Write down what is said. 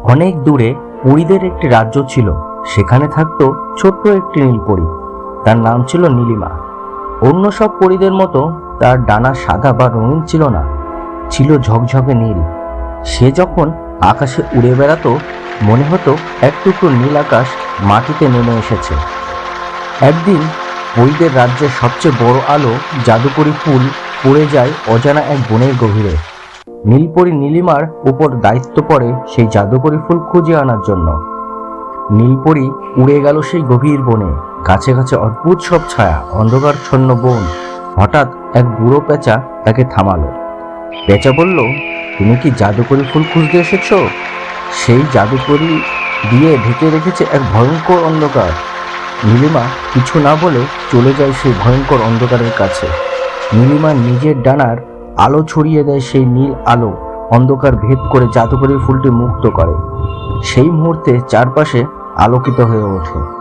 অনেক দূরে পরীদের একটি রাজ্য ছিল। সেখানে থাকতো ছোট্ট একটি নীলপরী। তার নাম ছিল নীলিমা। অন্য সব পরীদের মতো তার ডানা সাদা বা রঙিন ছিল না, ছিল ঝকঝকে নীল। সে যখন আকাশে উড়ে বেড়াতো মনে হতো এক টুকরো নীল আকাশ মাটিতে নেমে এসেছে। একদিন পরীদের রাজ্যের সবচেয়ে বড় আলো জাদুকরি ফুল পড়ে যায় অজানা এক বনের গভীরে। নীলপরী নীলিমার উপর দায়িত্ব পড়ে সেই জাদুকরি ফুল খুঁজে আনার জন্য। নীলপরী উড়ে গেল সেই গভীর বনে। গাছে গাছে অদ্ভুত সব ছায়া, অন্ধকারচ্ছন্ন বন। হঠাৎ এক বুড়ো পেঁচা তাকে থামালো। পেঁচা বলল, তুমি কি জাদুকরি ফুল খুঁজতে এসেছো? সেই জাদুকরি দিয়ে ঢেকে রেখেছে এক ভয়ঙ্কর অন্ধকার। নীলিমা কিছু না বলে চলে যায় সেই ভয়ঙ্কর অন্ধকারের কাছে। নীলিমা নিজের ডানার আলো ছড়িয়ে দেয়, সেই নীল আলো অন্ধকার ভেদ করে জাদুকরি ফুলটি মুক্ত করে। সেই মুহূর্তে চারপাশে আলোকিত হয়ে ওঠে।